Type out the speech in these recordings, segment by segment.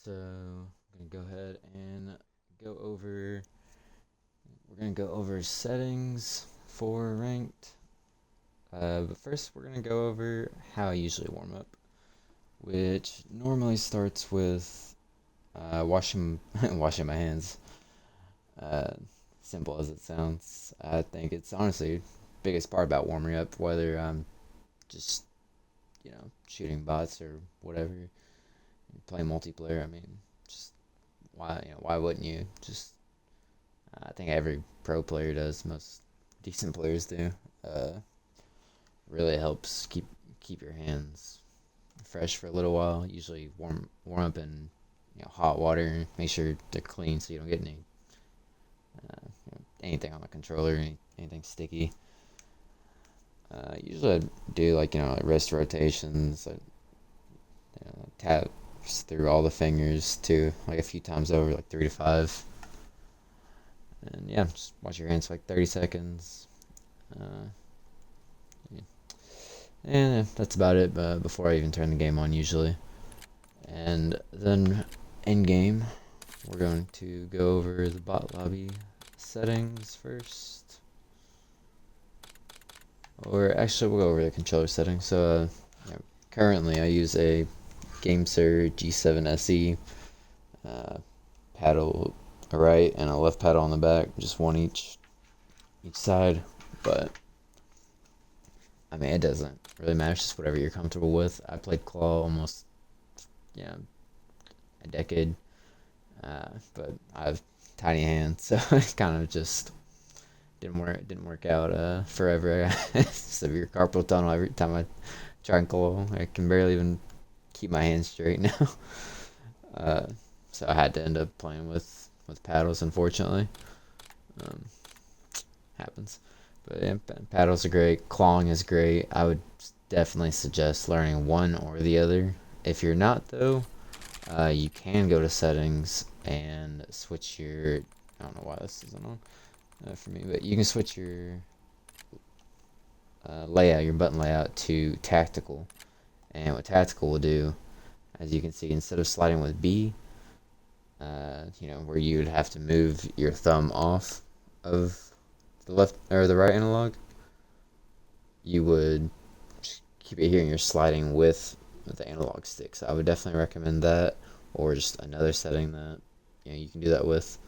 So I'm gonna go ahead and go over. We're gonna go over settings for ranked. But first, we're gonna go over how I usually warm up, which normally starts with washing washing my hands. Uh, Simple as it sounds, I think it's honestly biggest part about warming up. Whether I'm just shooting bots or whatever, playing multiplayer. I mean, just why wouldn't you just I think every pro player does. Most decent players do. Uh, Really helps keep your hands fresh for a little while. Usually warm up in hot water. Make sure they're clean so you don't get anything on the controller, anything sticky. Usually I do like wrist rotations. Taps through all the fingers too, like a few times over, like 3 to 5. And yeah, just wash your hands for like 30 seconds. Uh, And that's about it before I even turn the game on usually. And then in game, we're going to go over the bot lobby settings first. Or actually, we'll go over the controller settings. So currently I use a GameSir G7 SE paddle right and a left paddle on the back, just one each side. But I mean, it doesn't really matter. It's just whatever you're comfortable with. I played claw almost yeah a decade, but I have tiny hands, so it kind of just didn't work out forever. Severe carpal tunnel every time I try and claw. I can barely even keep my hands straight now. Uh, so I had to end up playing with paddles, unfortunately. Um, Happens. But yeah, paddles are great. Clawing is great. I would definitely suggest learning one or the other. If you're not, though, you can go to settings and switch your. I don't know why this isn't on for me, but you can switch your layout, your button layout to tactical. And what tactical will do, as you can see, instead of sliding with B, where you would have to move your thumb off of the left or the right analog, you would keep it here and you're sliding with the analog stick. So I would definitely recommend that, or just another setting that you can do that with.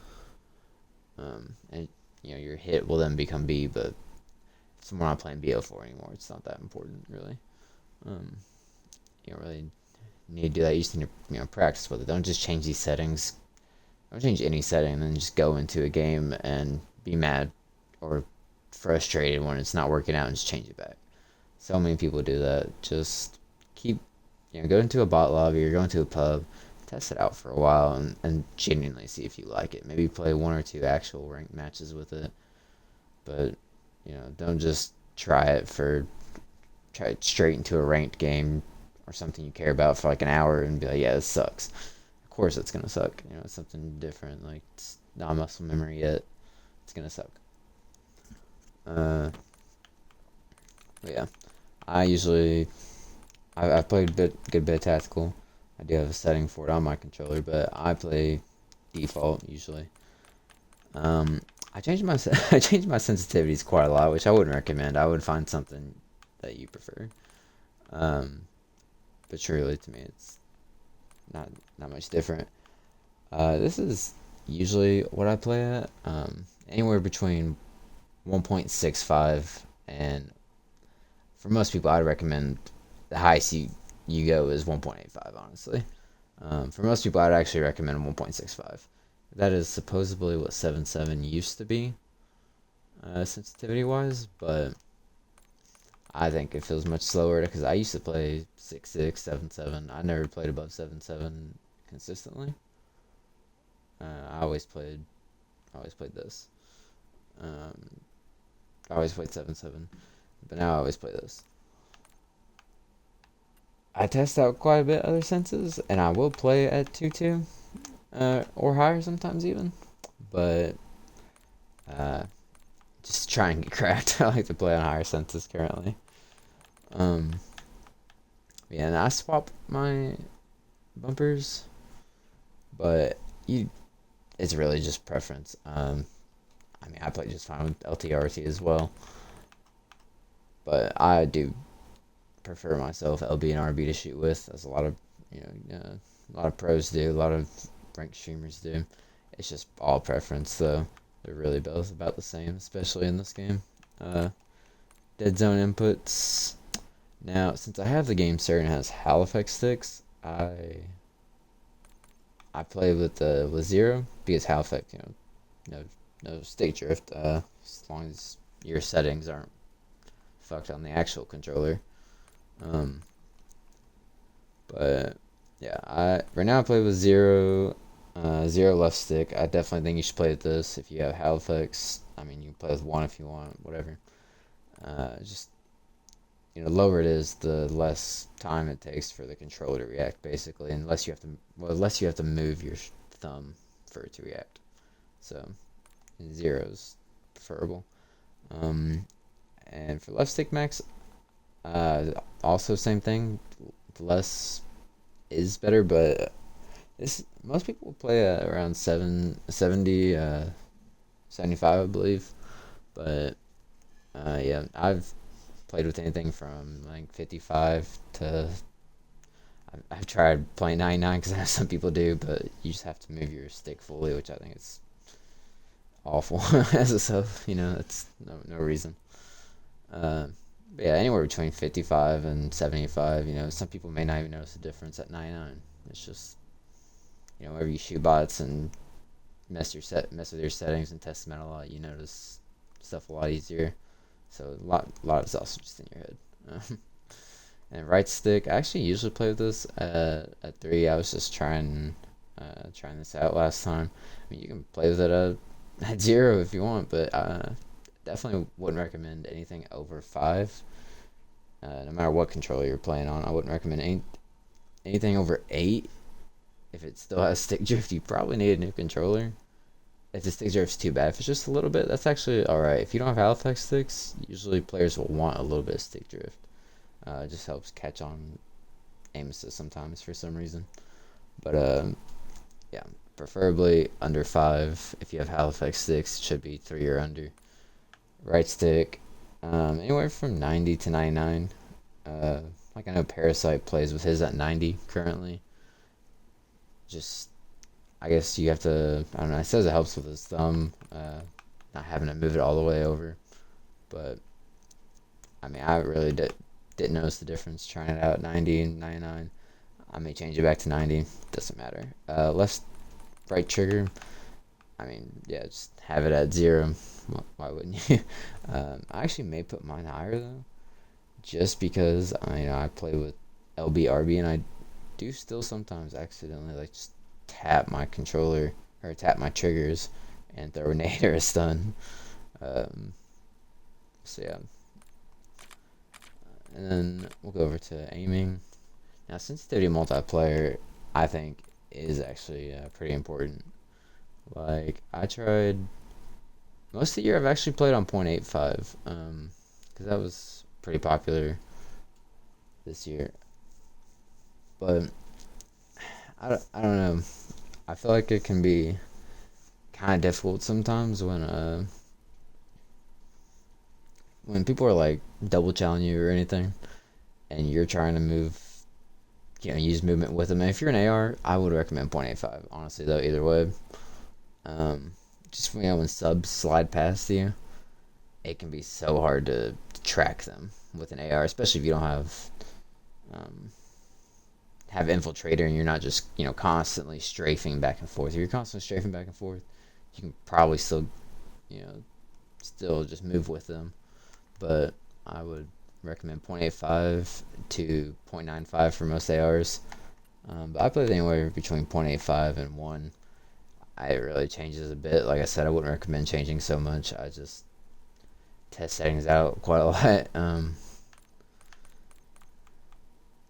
And your hit will then become B, but we're not playing BO4 anymore. It's not that important really. Um, you don't really need to do that. You just need to practice with it. Don't just change these settings. Don't change any setting and then just go into a game and be mad or frustrated when it's not working out and just change it back. So many people do that. Just keep, go into a bot lobby or go into a pub, test it out for a while and genuinely see if you like it. Maybe play one or two actual ranked matches with it. But, don't just try it straight into a ranked game or something you care about for like an hour and be like, yeah, this sucks. Of course it's gonna suck. It's something different. Like it's not muscle memory yet. It's gonna suck. Uh, but yeah, I usually I've played good bit of tactical. I do have a setting for it on my controller, but I play default usually. Um, I changed my I changed my sensitivities quite a lot, which I wouldn't recommend. I would find something that you prefer. Um, but truly, to me, it's not much different. This is usually what I play at. Anywhere between 1.65 and for most people, I'd recommend the highest you go is 1.85. Honestly, for most people, I'd actually recommend 1.65. That is supposedly what 7.7 used to be, sensitivity wise, but I think it feels much slower because I used to play 6.6, 7.7. I never played above 7.7 consistently. I always played this. Um, I always played 7.7, but now I always play this. I test out quite a bit other senses, and I will play at 2.2, or higher sometimes even. But uh, just try and get cracked. I like to play on higher senses currently. Yeah, and I swap my bumpers but you it's really just preference. I play just fine with LTRT as well, but I do prefer myself LB and RB to shoot with, as a lot of a lot of pros do, a lot of ranked streamers do. It's just all preference, though. They're really both about the same, especially in this game. Uh, Dead zone inputs. Now, since I have the game started and it has Hal effect sticks, I play with zero because Hal effect, no stick drift. As long as your settings aren't fucked on the actual controller. Um, but yeah, I right now I play with zero left stick. I definitely think you should play with this if you have Hal effects. I mean, you can play with one if you want, whatever. Just lower it is, the less time it takes for the controller to react, basically, unless you have to move your thumb for it to react. So zero's preferable. And for left stick max, also same thing. Less is better, but this most people play around 70, 75, I believe. But yeah, I've played with anything from like 55 to I've tried playing 99 because I know some people do, but you just have to move your stick fully, which I think is awful as a sub. It's no reason. Uh, but yeah, anywhere between 55 and 75. Some people may not even notice the difference at 99. It's just whenever you shoot bots and mess with your settings and test them out a lot, you notice stuff a lot easier. So a lot of it's also just in your head. And right stick, I actually usually play with this at 3. I was just trying this out last time. I mean, you can play with it at 0 if you want, but definitely wouldn't recommend anything over 5. No matter what controller you're playing on, I wouldn't recommend anything over 8. If it still has stick drift, you probably need a new controller. If the stick drift's too bad, if it's just a little bit, that's actually alright. If you don't have Halifax sticks, usually players will want a little bit of stick drift. It just helps catch on aim assist sometimes for some reason. But yeah, preferably under 5. If you have Halifax sticks, it should be 3 or under. Right stick, anywhere from 90 to 99. Like I know Parasite plays with his at 90 currently. Just, I guess you have to, I don't know, it says it helps with his thumb, not having to move it all the way over. But, I mean, I really didn't notice the difference trying it out at 90 and 99. I may change it back to 90, doesn't matter. Right trigger, I mean, yeah, just have it at 0. Why wouldn't you? I actually may put mine higher, though, just because, I play with LB, and I do still sometimes accidentally, like, just tap my controller, or tap my triggers, and throw a nade or a stun. So, yeah. And then we'll go over to aiming. Now, sensitivity multiplayer, I think, is actually pretty important. Like, I tried... Most of the year I've actually played on 0.85, because that was pretty popular this year. But, I don't know. I feel like it can be kind of difficult sometimes when people are, like, double challenging you or anything, and you're trying to move, use movement with them. And if you're an AR, I would recommend 0.85, honestly, though, either way. Just when subs slide past you, it can be so hard to track them with an AR, especially if you don't have infiltrator and you're not just constantly strafing back and forth. If you're constantly strafing back and forth, you can probably still just move with them. But I would recommend 0.85 to 0.95 for most ARs. But I played anywhere between 0.85 and 1. It really changes a bit. Like I said, I wouldn't recommend changing so much. I just test settings out quite a lot.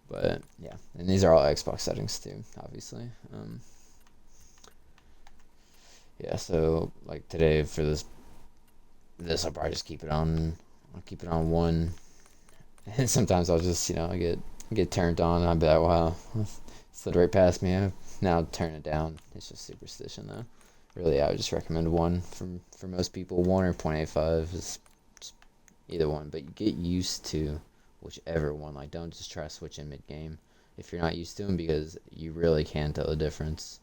But yeah, and these are all Xbox settings too, obviously. Yeah, so like today for this I'll probably just keep it on. I'll keep it on 1, and sometimes I'll just I get turned on and I'll be like, wow, slid right past me. I now turn it down. It's just superstition though. Really, I would just recommend one for most people. 1 or 0.85 is just either one, but you get used to whichever one. Like, don't just try to switch in mid game if you're not used to them, because you really can tell the difference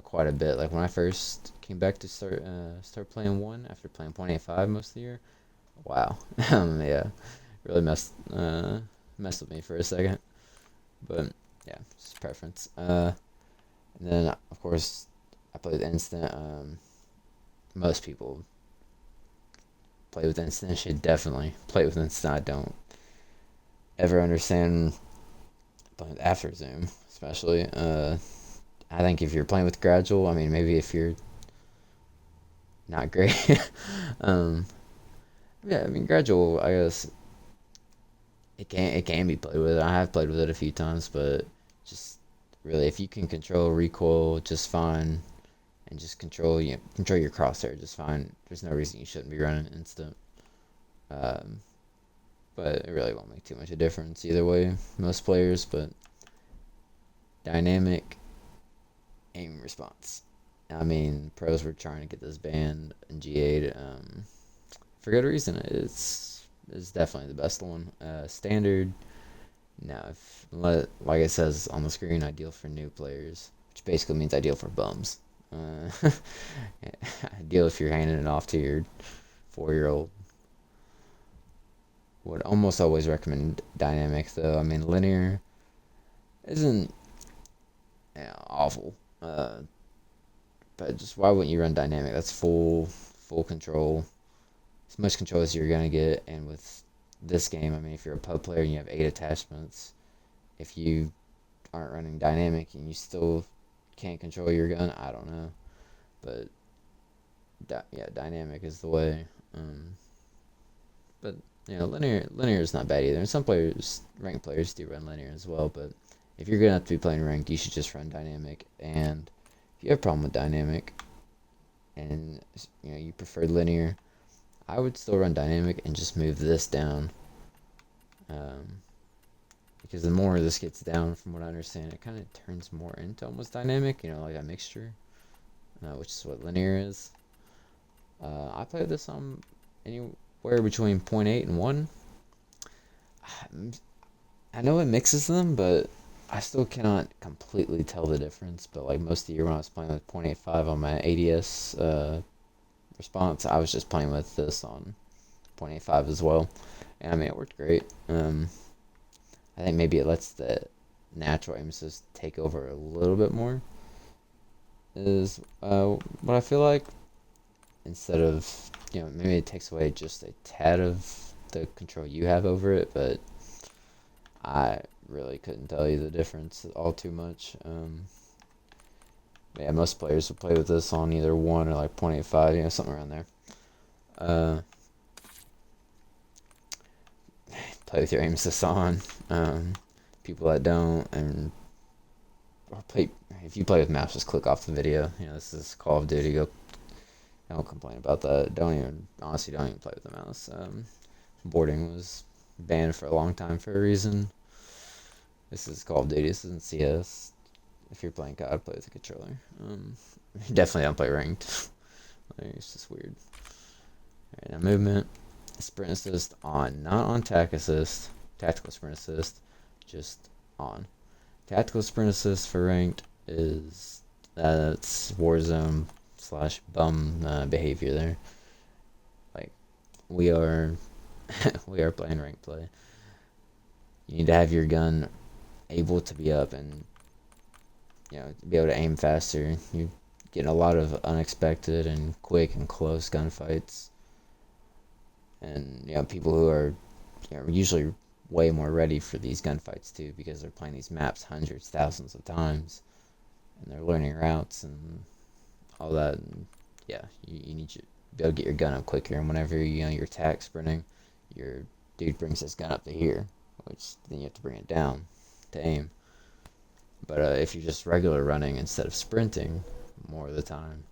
quite a bit. Like when I first came back to start playing one after playing 0.85 most of the year. Wow, yeah, really messed with me for a second, but yeah, it's preference. And then of course I play with instant. Most people play with instant. Should definitely play with instant. I don't ever understand playing with after zoom, especially. I think if you're playing with gradual, I mean, maybe if you're not great, um, yeah, I mean, gradual, I guess it can be played with. I have played with it a few times, but just really, if you can control recoil just fine, and just control your crosshair just fine, there's no reason you shouldn't be running instant. Um, but it really won't make too much of a difference either way, most players. But dynamic aim response. I mean, pros were trying to get this banned in G8 for good reason. It's definitely the best one. Standard, no, like it says on the screen, ideal for new players, which basically means ideal for bums. Ideal if you're handing it off to your 4-year-old. Would almost always recommend dynamic though. I mean, linear isn't awful. But just why wouldn't you run dynamic? That's full control, as much control as you're gonna get. And with this game, I mean, if you're a pub player and you have 8 attachments, if you aren't running dynamic and you still can't control your gun, I don't know. But yeah, dynamic is the way. But linear is not bad either. And some players, ranked players, do run linear as well. But if you're gonna have to be playing ranked, you should just run dynamic. And if you have a problem with dynamic, and you prefer linear, I would still run dynamic and just move this down. Because the more this gets down, from what I understand, it kind of turns more into almost dynamic. Like a mixture, which is what linear is. I play this on anywhere between 0.8 and 1. I know it mixes them, but I still cannot completely tell the difference. But like most of the year when I was playing with 0.85 on my ADS response, I was just playing with this on 0.85 as well. And I mean, it worked great. I think maybe it lets the natural aim assist take over a little bit more, is what I feel like. Instead of, maybe it takes away just a tad of the control you have over it, but I really couldn't tell you the difference all too much. Yeah, most players will play with this on either 1 or like 0.85, something around there. Play with your aim assist on. People that don't, if you play with mouse, just click off the video. This is Call of Duty. Don't complain about that. Honestly, don't even play with the mouse. Boarding was banned for a long time for a reason. This is Call of Duty. This isn't CS. If you're playing COD, play with the controller. Definitely don't play ranked. It's just weird. Alright, now movement. Sprint assist on. Not on tac assist. Tactical sprint assist. Just on. Tactical sprint assist for ranked is... that's Warzone / bum behavior there. Like, we are playing ranked play. You need to have your gun able to be up and be able to aim faster. You're getting a lot of unexpected and quick and close gunfights, and people who are usually way more ready for these gunfights too, because they're playing these maps hundreds, thousands of times, and they're learning routes and all that. And yeah, you need to be able to get your gun up quicker. And whenever you're tac sprinting, your dude brings his gun up to here, which then you have to bring it down to aim. But if you're just regular running instead of sprinting more of the time,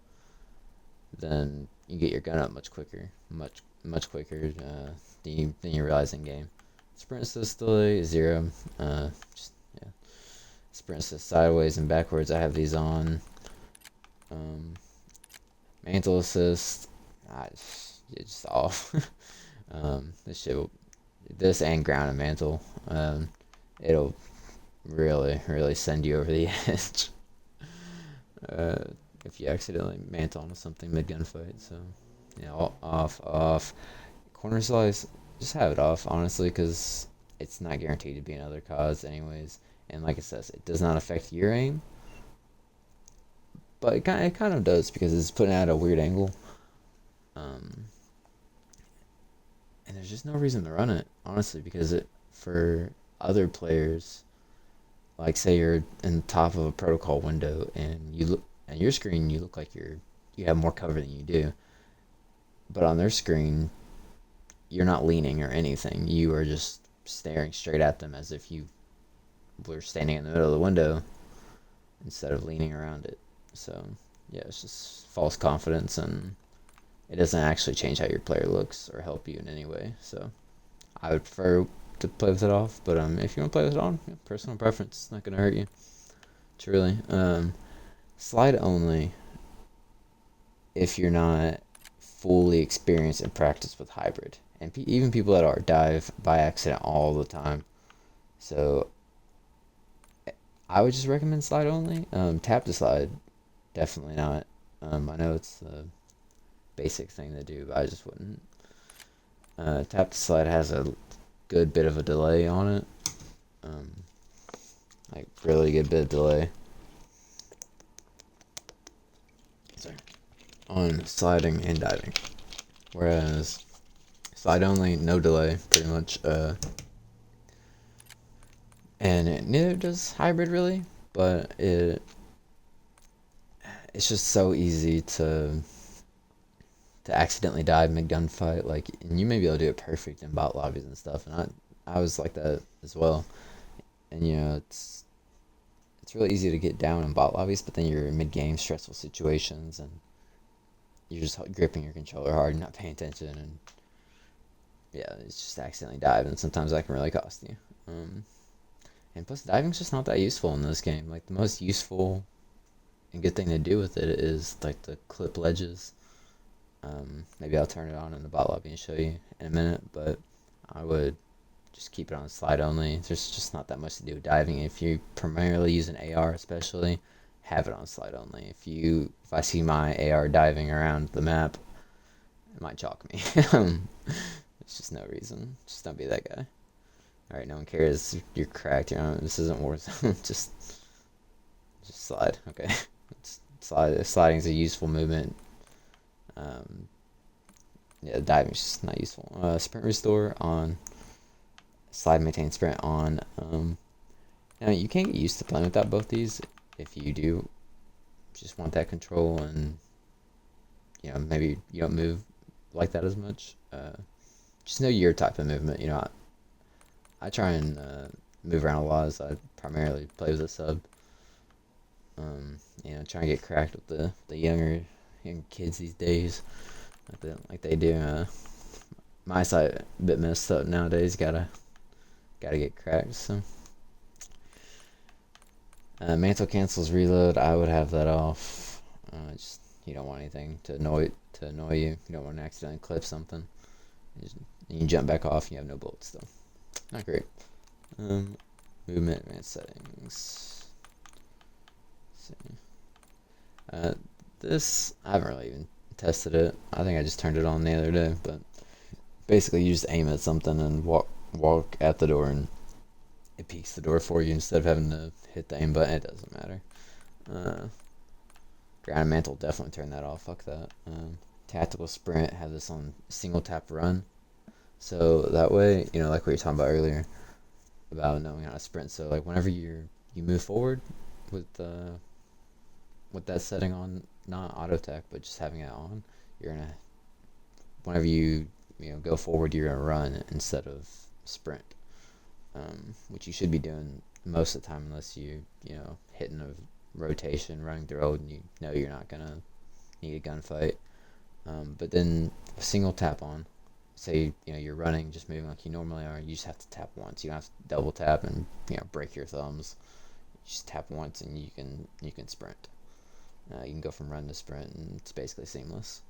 then you get your gun up much quicker, much quicker than you realize in game. Sprint assist delay is 0. Just yeah. sprint assist sideways and backwards, I have these on. Mantle assist, it's just off. This shit will, this and ground and mantle, it'll really send you over the edge. Uh, if you accidentally mantle onto something mid gunfight. So, yeah, off. Corner slice, just have it off, honestly, because it's not guaranteed to be another cause, anyways. And like it says, it does not affect your aim, but it kind of does because it's putting out a weird angle. Um, and there's just no reason to run it, honestly, because it for other players, like say you're in the top of a protocol window and you look at your screen, you look like you have more cover than you do, but on their screen, you're not leaning or anything. You are just staring straight at them as if you were standing in the middle of the window instead of leaning around it. So yeah, it's just false confidence, and it doesn't actually change how your player looks or help you in any way. So I would prefer to play with it off, but if you want to play with it on, yeah, personal preference, it's not gonna hurt you. Truly. Slide only if you're not fully experienced and practiced with hybrid, and even people that are dive by accident all the time. So I would just recommend slide only. Tap to slide, definitely not. I know it's a basic thing to do, but I just wouldn't. Tap to slide has a good bit of a delay on it, like really good bit of delay. Sorry. On sliding and diving, whereas slide only, no delay, pretty much. And neither does hybrid really, but it's just so easy to accidentally dive mid gunfight. Like, and you may be able to do it perfect in bot lobbies and stuff, and I was like that as well. And it's really easy to get down in bot lobbies, but then you're in mid game stressful situations and you're just gripping your controller hard and not paying attention, and yeah, it's just accidentally dive, and sometimes that can really cost you. And plus, diving's just not that useful in this game. Like, the most useful and good thing to do with it is like the clip ledges. Maybe I'll turn it on in the bot lobby and show you in a minute, but I would just keep it on slide only. There's just not that much to do with diving. If you primarily use an AR, especially, have it on slide only. If I see my AR diving around the map, it might chalk me. There's just no reason. Just don't be that guy. All right, no one cares. You're cracked. This isn't worth. just slide. Okay, sliding is a useful movement. Yeah, diving's just not useful. Sprint restore on. Slide, maintain, sprint on. Now you can't get used to playing without both these if you do just want that control, and maybe you don't move like that as much. Just know your type of movement. I try and move around a lot, as I primarily play with a sub. Try and get cracked with the younger kids these days, like they do. My side a bit messed up nowadays. Gotta get cracked. So mantle cancels reload. I would have that off. Just you don't want anything to annoy you. You don't want to accidentally clip something. You jump back off. You have no bullets though. Not great. Movement advanced settings. Let's see. This I haven't really even tested it. I think I just turned it on the other day, but basically you just aim at something and walk at the door, and it peeks the door for you instead of having to hit the aim button. It doesn't matter. Ground mantle, definitely turn that off. Fuck that. Tactical sprint, have this on single tap run, so that way like we were talking about earlier about knowing how to sprint. So like whenever you move forward with that setting on, not auto tech, but just having it on, you're gonna whenever you go forward, you're gonna run instead of sprint, which you should be doing most of the time, unless hitting a rotation, running the road, and you're not gonna need a gunfight. But then a single tap on, say you're running, just moving like you normally are, you just have to tap once. You don't have to double tap and break your thumbs. just tap once and you can sprint. You can go from run to sprint, and it's basically seamless.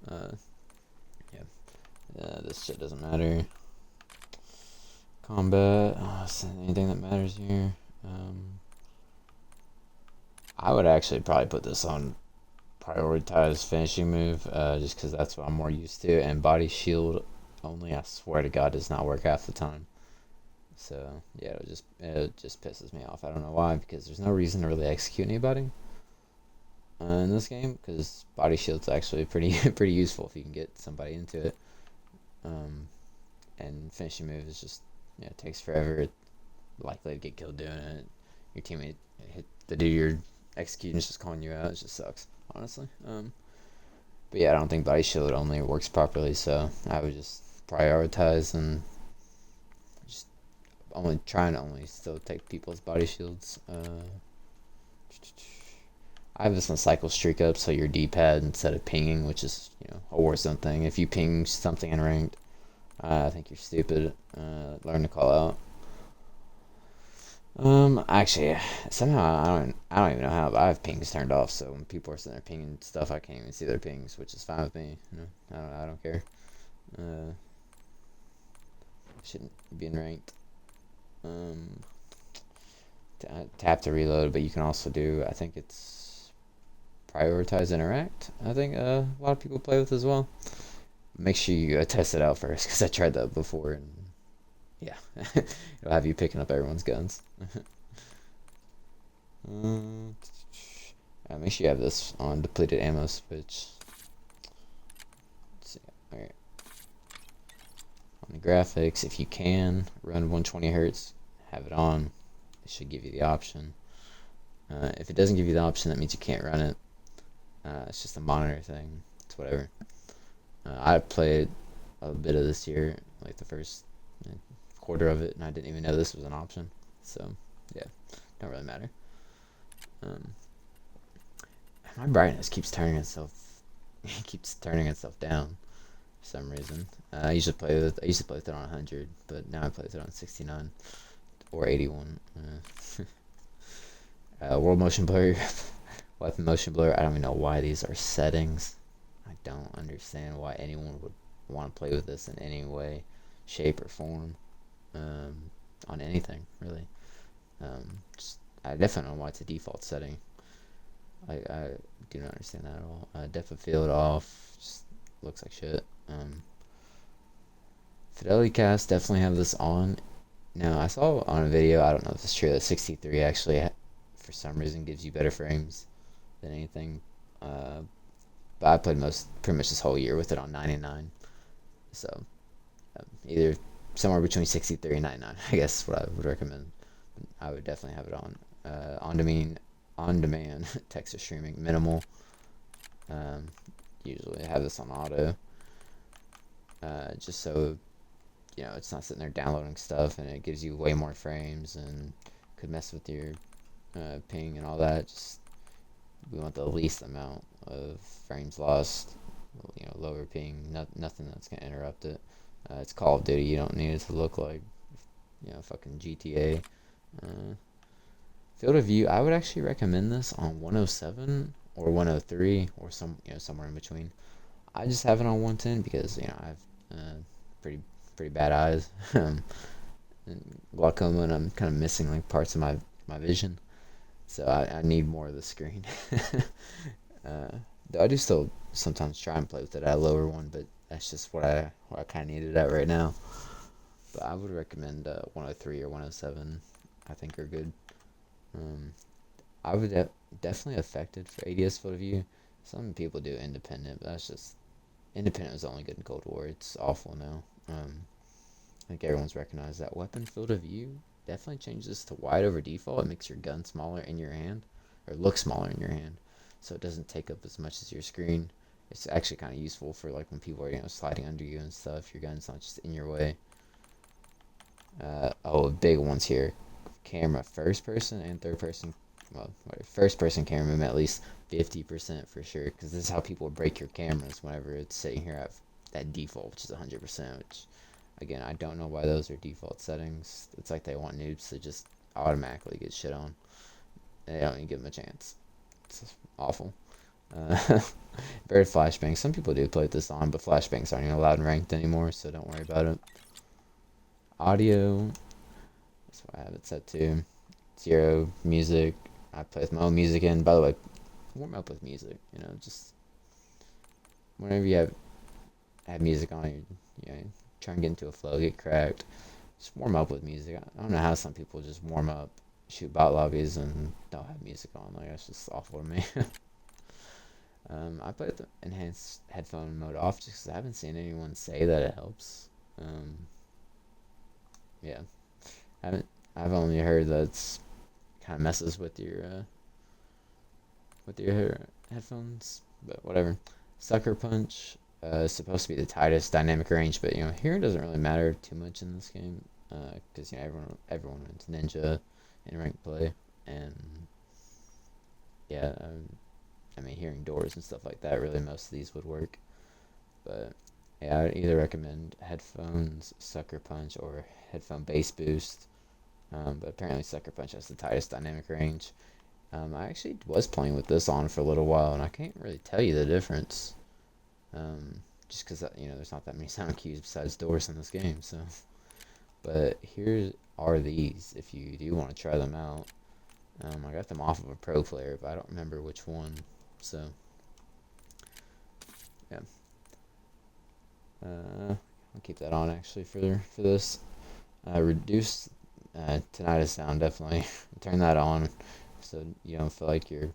Uh, yeah. This shit doesn't matter. Combat. Anything that matters here? I would actually probably put this on prioritize finishing move, just because that's what I'm more used to. And body shield only, I swear to God, does not work half the time. So yeah, it just pisses me off. I don't know why, because there's no reason to really execute anybody in this game, because body shield's actually pretty pretty useful if you can get somebody into it. And finishing move is just, it takes forever. It's likely to get killed doing it. Your teammate hit the dude you're executing is just calling you out. It just sucks, honestly. But yeah, I don't think body shield only works properly, so I would just prioritize and just only try and only still take people's body shields. I have this on cycle streak up, so your D-pad instead of pinging, which is a Warzone thing. If you ping something in ranked, I think you're stupid. Learn to call out. Actually, somehow I don't even know how, but I have pings turned off, so when people are sitting there pinging stuff, I can't even see their pings, which is fine with me. I don't care. Shouldn't be in ranked. Tap to reload, but you can also do, I think it's prioritize interact. I think a lot of people play with as well. Make sure you test it out first, because I tried that before, and yeah, it'll have you picking up everyone's guns. Make sure you have this on depleted ammo switch. Let's see. Alright. On the graphics, if you can run 120 hertz, have it on. It should give you the option. If it doesn't give you the option, that means you can't run it. It's just a monitor thing. It's whatever. I played a bit of this year, like the first quarter of it, and I didn't even know this was an option. So yeah, don't really matter. My brightness keeps turning itself down for some reason. I used to play with it on 100, but now I play with it on 69 or 81. World motion blur, weapon motion blur. I don't even know why these are settings. I don't understand why anyone would want to play with this in any way, shape, or form. On anything really. I definitely don't know why it's a default setting. I do not understand that at all. Depth of field off, just looks like shit. Fidelity cast, definitely have this on. Now I saw on a video, I don't know if it's true, that 63 actually for some reason gives you better frames than anything. But I played pretty much this whole year with it on 99. So either somewhere between 63 and 99, I guess, what I would recommend. I would definitely have it on. On demand text streaming minimal. Usually I have this on auto. Just so it's not sitting there downloading stuff, and it gives you way more frames and could mess with your ping and all that. Just we want the least amount of frames lost. Lower ping, nothing that's gonna interrupt it. It's Call of Duty. You don't need it to look like fucking GTA. Field of view, I would actually recommend this on 107 or 103 or somewhere in between. I just have it on 110 because I have pretty bad eyes, and glaucoma, and I'm kind of missing like parts of my vision, so I need more of the screen. Though I do still sometimes try and play with it at a lower one, but that's just what I kind of need it at right now. But I would recommend 103 or 107. I think are good. I would definitely affected for ADS field of view. Some people do independent, but that's just independent was only good in Cold War. It's awful now. I think everyone's recognized that. Weapon field of view definitely changes to wide over default. It makes your gun smaller in your hand, or look smaller in your hand, so it doesn't take up as much as your screen. It's actually kind of useful for like when people are sliding under you and stuff. Your gun's not just in your way. Big ones here. Camera first person and third person. Well, first person camera movement at least 50% for sure, because this is how people break your cameras whenever it's sitting here at that default, which is 100%. Which, again, I don't know why those are default settings. It's like they want noobs to just automatically get shit on. they don't even give them a chance. It's awful. Very flashbang. Some people do play this on, but flashbangs aren't even allowed in ranked anymore, so don't worry about it. Audio, that's what I have it set to. 0 music. I play with my own music in. By the way, warm up with music. You know, just whenever you have music on, you know, try and get into a flow, get cracked. Just warm up with music. I don't know how some people just warm up, shoot bot lobbies, and don't have music on. Like, that's just awful to me. I put the enhanced headphone mode off just because I haven't seen anyone say that it helps. Yeah, I've only heard that it's kind of messes with your headphones, but whatever. Sucker Punch is supposed to be the tightest dynamic range, but you know here it doesn't really matter too much in this game because you know everyone wins Ninja in ranked play, and yeah, I mean hearing doors and stuff like that. Really, most of these would work, but yeah, I'd either recommend headphones, Sucker Punch, or headphone bass boost. But apparently Sucker Punch has the tightest dynamic range. I actually was playing with this on for a little while, and I can't really tell you the difference. Just because you know there's not that many sound cues besides doors in this game. So, but here are these if you do want to try them out. I got them off of a pro player, but I don't remember which one. So, yeah. I'll keep that on actually for this. Reduce tinnitus sound, definitely. Turn that on so you don't feel like you're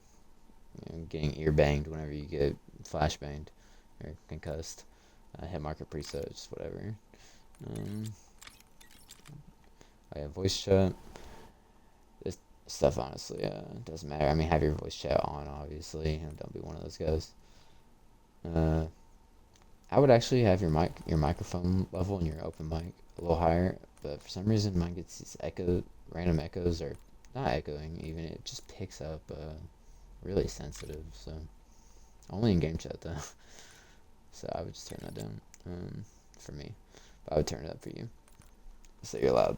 getting ear banged whenever you get flash banged or concussed. Hit marker preset, just whatever. I have voice chat. This stuff honestly doesn't matter. I mean, have your voice chat on, obviously, and don't be one of those guys. I would actually have your microphone level and your open mic a little higher, but for some reason mine gets these random echoes, or not echoing even, it just picks up really sensitive, so only in game chat though. So I would just turn that down for me, but I would turn it up for you so you're loud.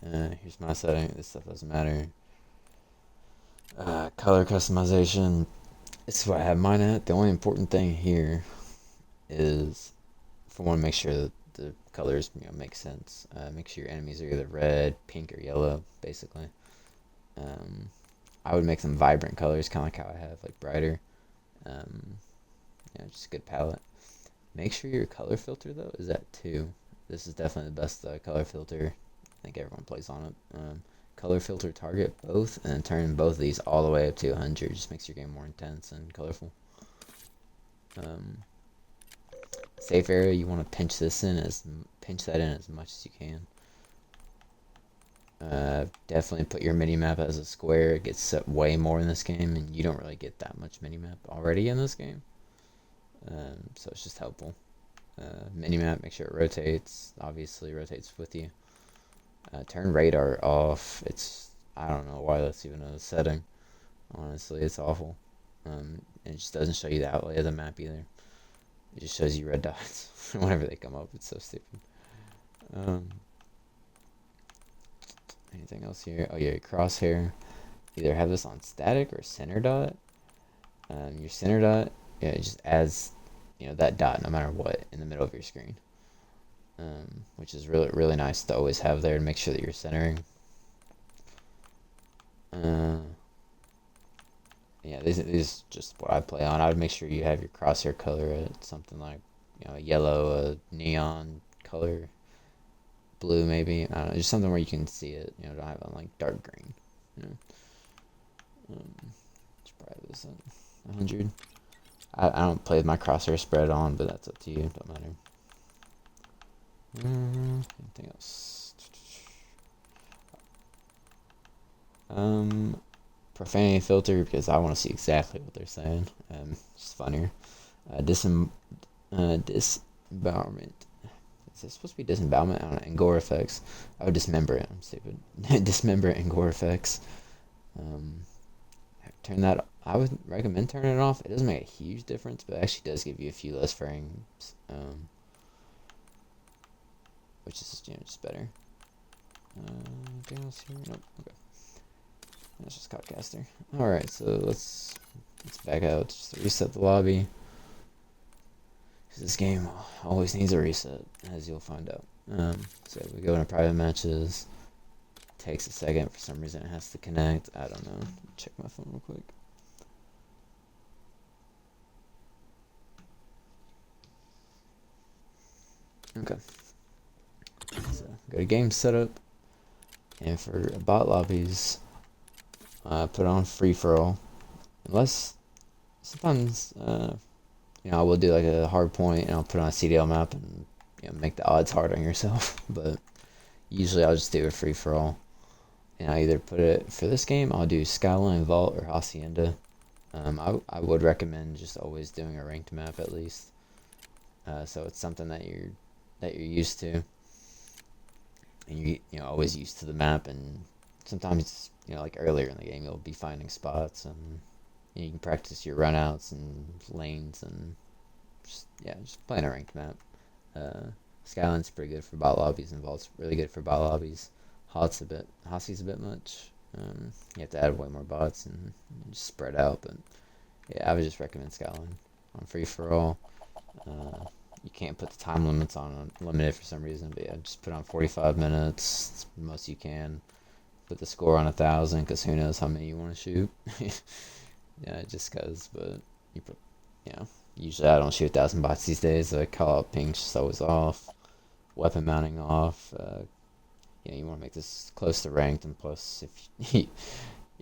Here's my setting. This stuff doesn't matter. Color customization, this is what I have mine at. The only important thing here is for one, make sure that the colors make sense. Make sure your enemies are either red, pink, or yellow, basically. I would make them vibrant colors, kind of like how I have, like brighter. Just a good palette. Make sure your color filter though is at 2. This is definitely the best color filter. I think everyone plays on it. Color filter target both, and then turn both of these all the way up to 100. Just makes your game more intense and colorful. Safe area, you want to pinch that in as much as you can. Definitely put your mini map as a square. It gets set way more in this game, and you don't really get that much mini map already in this game. So it's just helpful. Mini map, make sure it rotates. Obviously, rotates with you. Turn radar off. I don't know why that's even a setting. Honestly, it's awful. It just doesn't show you the outlay of the map either. It just shows you red dots whenever they come up. It's so stupid. Anything else here? Oh yeah, your crosshair. Either have this on static or center dot. Your center dot, it just adds, that dot no matter what in the middle of your screen. Which is really, really nice to always have there to make sure that you're centering. Yeah, this is just what I play on. I would make sure you have your crosshair color at something like, a yellow, a neon color, blue maybe. I don't know, just something where you can see it. Don't have it on like dark green. Just probably this at 100. I don't play with my crosshair spread on, but that's up to you. Don't matter. Anything else? Profanity filter, because I want to see exactly what they're saying. It's funnier. Disembowelment. Is it supposed to be disembowelment? I don't know. And gore effects. I would dismember it. I'm stupid. Dismember it and gore effects. Turn that. I would recommend turning it off. It doesn't make a huge difference, but it actually does give you a few less frames. Which is just better. Anything else here? Nope. Okay. That's just Codcaster. Alright, so let's back out just to reset the lobby. This game always needs a reset, as you'll find out. So we go into private matches. Takes a second, for some reason it has to connect. I don't know. Check my phone real quick. Okay. So go to game setup, and for bot lobbies, put on free for all. Unless sometimes I will do like a hard point, and I'll put on a CDL map and make the odds hard on yourself. But usually I'll just do a free for all, and I either put it for this game. I'll do Skyline, Vault, or Hacienda. I would recommend just always doing a ranked map at least, so it's something that you're used to, and you're always used to the map. And sometimes like earlier in the game you'll be finding spots, and you can practice your runouts and lanes, and just playing a ranked map. Skyline's pretty good for bot lobbies, and Vault's really good for bot lobbies. Hossy's a bit much. You have to add way more bots and just spread out, but yeah, I would just recommend Skyline on free for all. You can't put the time limits on limited for some reason, but yeah, just put on 45 minutes. It's the most you can. Put the score on 1,000, because who knows how many you want to shoot. Yeah, just cause, but usually I don't shoot 1,000 bots these days. So I call out ping's just always off, weapon mounting off. You want to make this close to ranked, and plus if you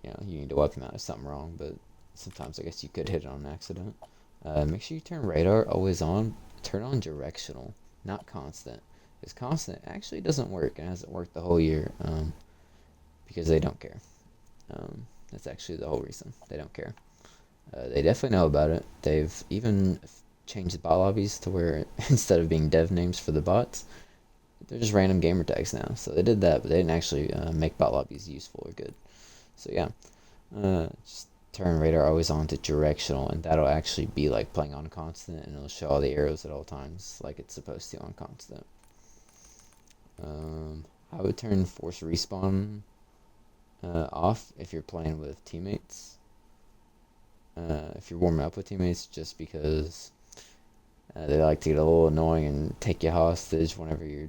need to weapon mount if something wrong, but sometimes I guess you could hit it on accident. Make sure you turn radar always on. Turn on directional, not constant, because constant actually doesn't work, and hasn't worked the whole year, because they don't care. That's actually the whole reason. They don't care. They definitely know about it. They've even changed the bot lobbies to where instead of being dev names for the bots, they're just random gamer tags now. So they did that, but they didn't actually make bot lobbies useful or good. So yeah, just turn radar always on to directional, and that'll actually be like playing on constant, and it'll show all the arrows at all times like it's supposed to on constant. I would turn force respawn off if you're playing with teammates. If you're warming up with teammates, just because they like to get a little annoying and take you hostage whenever you're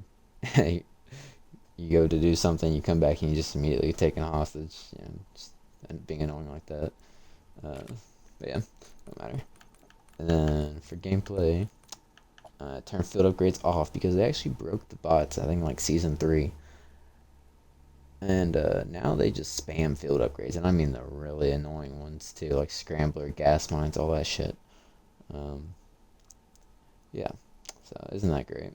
you go to do something, you come back and you just immediately taken hostage. Just being annoying like that. But yeah, don't matter. And then for gameplay, turn field upgrades off, because they actually broke the bots, I think like season 3. And now they just spam field upgrades, and I mean the really annoying ones too, like scrambler, gas mines, all that shit. Yeah, so isn't that great?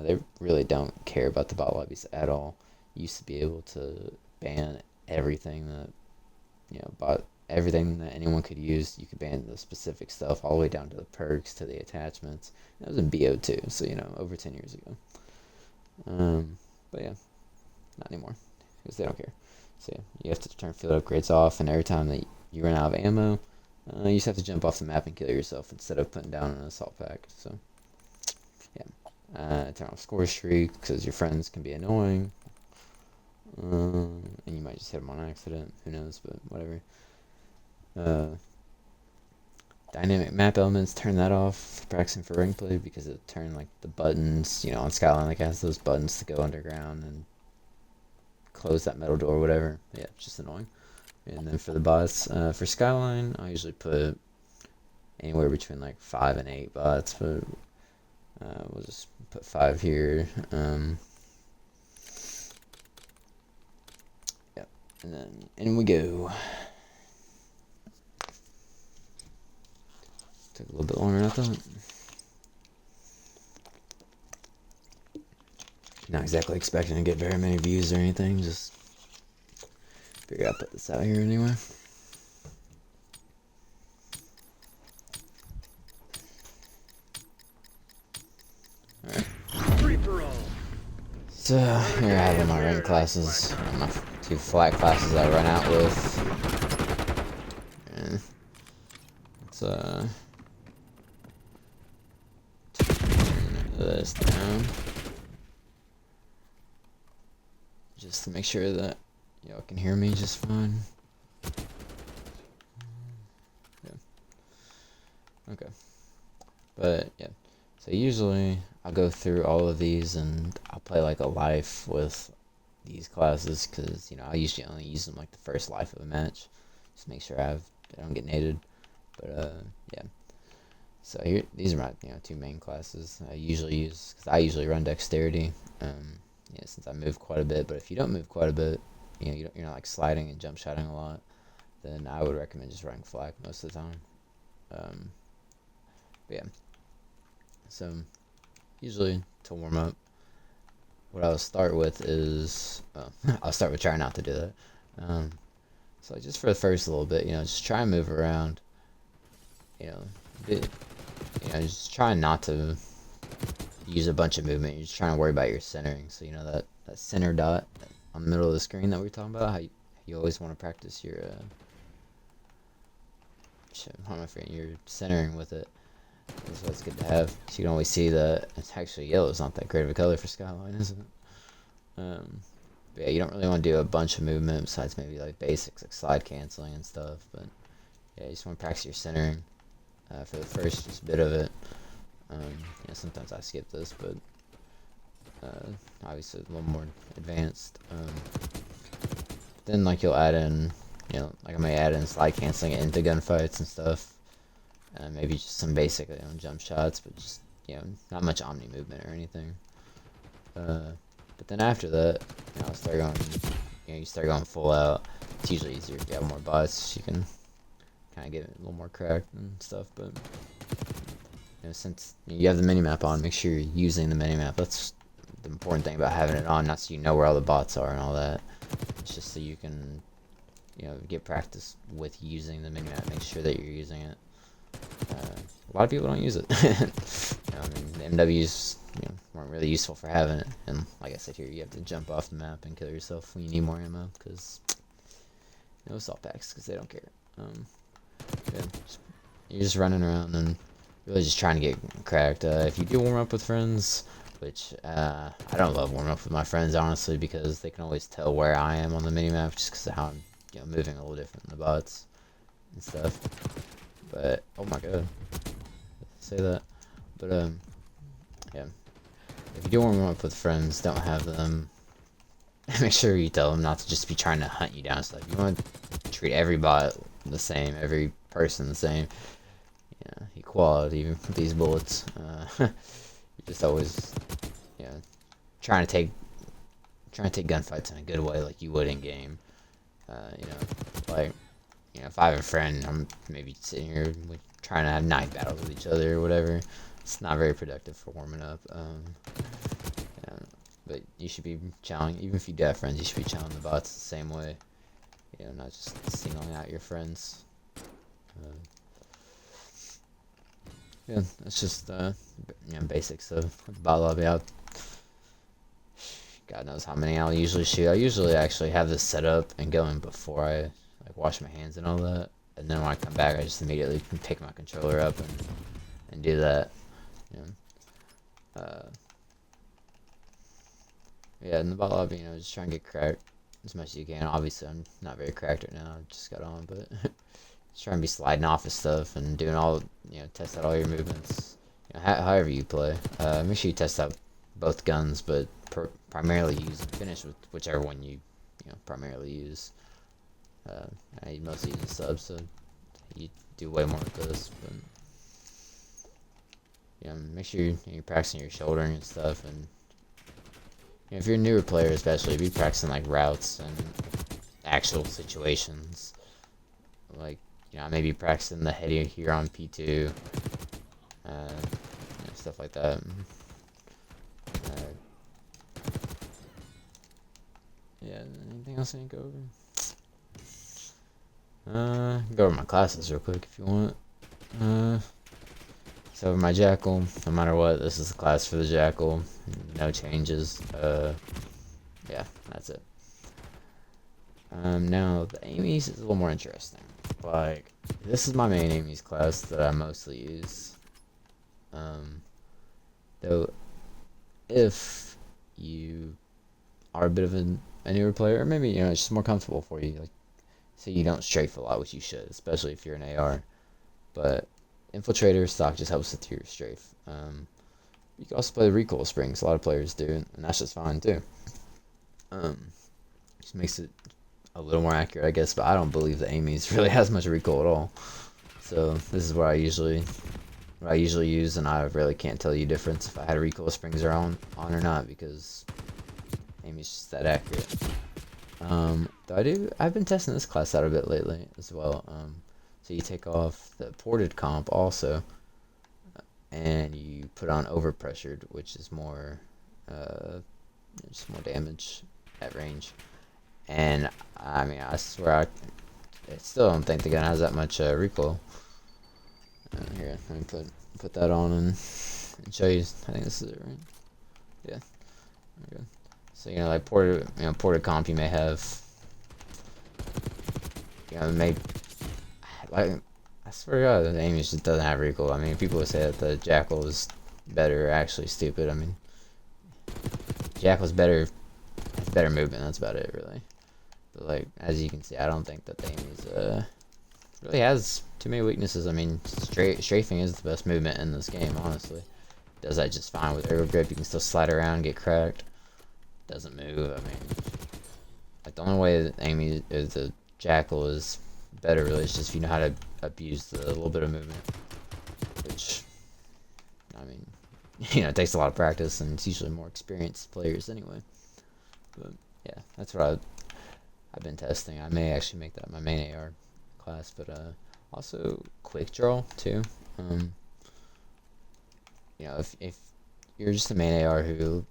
They really don't care about the bot lobbies at all. Used to be able to ban everything everything that anyone could use. You could ban the specific stuff all the way down to the perks, to the attachments. That was in BO2, so over 10 years ago. But yeah, not anymore, because they don't care. So yeah, you have to turn field upgrades off, and every time that you run out of ammo, you just have to jump off the map and kill yourself instead of putting down an assault pack. So yeah, turn off score streak, because your friends can be annoying, and you might just hit them on accident. Who knows? But whatever. Dynamic map elements, turn that off. Practicing for ring play, because it'll turn like the buttons. On Skyline, like it has those buttons to go underground and close that metal door or whatever. Yeah, it's just annoying. And then for the bots, for Skyline, I usually put anywhere between like 5 and 8 bots, but we'll just put 5 here. Yep, and then in we go. Took a little bit longer than I thought. Not exactly expecting to get very many views or anything, just figure I'll put this out here anyway. Alright. So, here I have my rank classes, my 2 flat classes I run out with. And let's turn this down, just to make sure that y'all can hear me just fine. But yeah, so usually I'll go through all of these and I'll play like a life with these classes because I usually only use them like the first life of a match, just make sure I don't get naded. But yeah. So here, these are my two main classes I usually use because I usually run dexterity. Since I move quite a bit. But if you don't move quite a bit, you're not like sliding and jump shotting a lot, then I would recommend just running flak most of the time. Um, but yeah, so usually to warm up, what I'll start with is I'll start with trying not to do that. Um, so like just for the first little bit, just try and move around. You know, bit, just try not to use a bunch of movement. You're just trying to worry about your centering. So that center dot on the middle of the screen that we are talking about. How you always want to practice your how am I forgetting your centering with it. That's what's good to have. So you can always see that it's actually yellow. It's not that great of a color for Skyline, is it? But yeah, you don't really want to do a bunch of movement besides maybe like basics like slide canceling and stuff. But yeah, you just want to practice your centering for the first just bit of it. Sometimes I skip this, but obviously a little more advanced. Then like you'll add in, like I may add in slide canceling into gunfights and stuff. Maybe just some basic jump shots, but just not much omni movement or anything. But then after that, I'll start going. You start going full out. It's usually easier if you have more bots. You can kind of get it a little more cracked and stuff. But since you have the minimap on, make sure you're using the minimap. That's the important thing about having it on, not so you know where all the bots are and all that. It's just so you can, get practice with using the minimap. Make sure that you're using it. A lot of people don't use it. The MWs weren't really useful for having it. And like I said here, you have to jump off the map and kill yourself when you need more ammo because no assault packs because they don't care. Yeah, you're just running around and really just trying to get cracked. If you do warm up with friends, which I don't love warming up with my friends honestly because they can always tell where I am on the minimap just because of how I'm moving a little different than the bots and stuff. But oh my god, say that. But yeah, if you do warm up with friends, don't have them. Make sure you tell them not to just be trying to hunt you down and stuff. You want to treat every bot the same, every person the same. Equality even with these bullets. You're just always, trying to take gunfights in a good way, like you would in game. Like if I have a friend, I'm maybe sitting here trying to have knife battles with each other or whatever. It's not very productive for warming up. But you should be challenging, even if you do have friends, you should be challenging the bots the same way. Not just singling out your friends. Yeah, that's just basics of the bot lobby. God knows how many I'll usually shoot. I usually actually have this set up and going before I like wash my hands and all that, and then when I come back, I just immediately pick my controller up and do that. Yeah, in the bot lobby, just try and get cracked as much as you can. Obviously, I'm not very cracked right now. I just got on, but just try and be sliding off of stuff and doing all, test out all your movements. However you play. Make sure you test out both guns, but primarily finish with whichever one you primarily use. I mostly use the subs, so you do way more with this. But make sure you're practicing your shouldering and stuff. And if you're a newer player, especially, be practicing like routes and actual situations. Like maybe practicing the head here on P2, stuff like that. Yeah, anything else I need to go over? Go over my classes real quick if you want. So my Jackal, no matter what, this is the class for the Jackal. No changes. Yeah, that's it. Now the Amy's is a little more interesting. Like, this is my main Amy's class that I mostly use. Though, if you are a bit of a newer player, or maybe it's just more comfortable for you, like, so you don't strafe a lot, which you should, especially if you're an AR. But Infiltrator stock just helps with your strafe. You can also play the recoil springs. A lot of players do, and that's just fine too. Just makes it a little more accurate, I guess. But I don't believe the Amy's really has much recoil at all. So this is what I usually use, and I really can't tell you difference if I had recoil springs are on or not, because Amy's just that accurate. I've been testing this class out a bit lately as well. So you take off the ported comp also, and you put on overpressured, which is more, just more damage at range. And I mean, I swear I still don't think the gun has that much recoil. Here, let me put that on and show you. I think this is it, right? Yeah. Okay. So like ported comp, you may have, like, I swear to God, the Amy just doesn't have recoil. I mean, people would say that the Jackal is better. Actually, stupid. I mean, Jackal's better. Has better movement. That's about it, really. But like, as you can see, I don't think that the Amy's really has too many weaknesses. I mean, strafing is the best movement in this game, honestly. Does that just fine with aerial grip. You can still slide around, get cracked. Doesn't move. I mean, like, the only way that Amy is the Jackal is better, really, is just if you know how to abuse the little bit of movement, which, I mean, it takes a lot of practice, and it's usually more experienced players anyway. But yeah, that's what I've been testing. I may actually make that my main AR class, but also quick draw too. If you're just a main AR who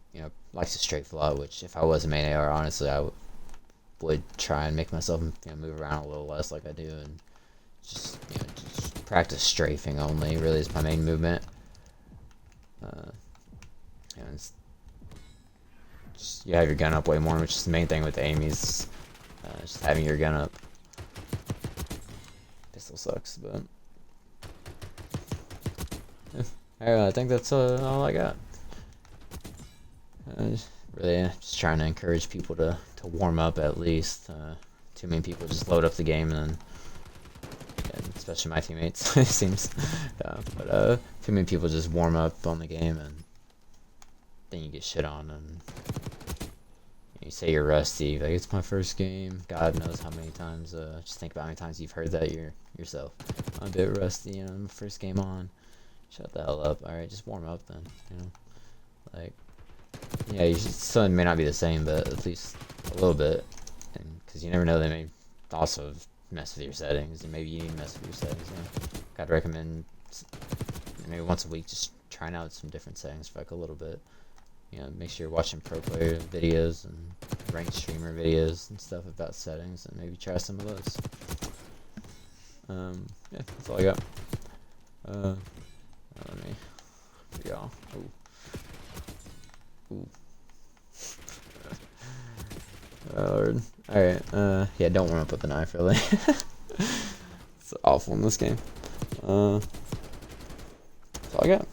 likes to strafe a lot, which if I was a main AR, honestly, I would try and make myself move around a little less like I do, and just practice strafing only. Really is my main movement. You have your gun up way more, which is the main thing with the Amy's. Just having your gun up. Pistol sucks, but yeah. I think that's all I got. Really, just trying to encourage people to warm up at least. Too many people just load up the game and then, especially my teammates, it seems. But too many people just warm up on the game and then you get shit on, and you say you're rusty. Like, it's my first game. God knows how many times. Just think about how many times you've heard that yourself. I'm a bit rusty. My first game on. Shut the hell up. All right, just warm up then. Like, yeah, something may not be the same, but at least a little bit. And because you never know, they may also mess with your settings, and maybe you need to mess with your settings. I'd recommend maybe once a week just trying out some different settings for like a little bit. Make sure you're watching pro player videos and ranked streamer videos and stuff about settings, and maybe try some of those. Yeah, that's all I got. Let me. Yeah. Ooh. Lord. Alright, yeah, don't warm up with a knife, really. It's awful in this game. That's all I got.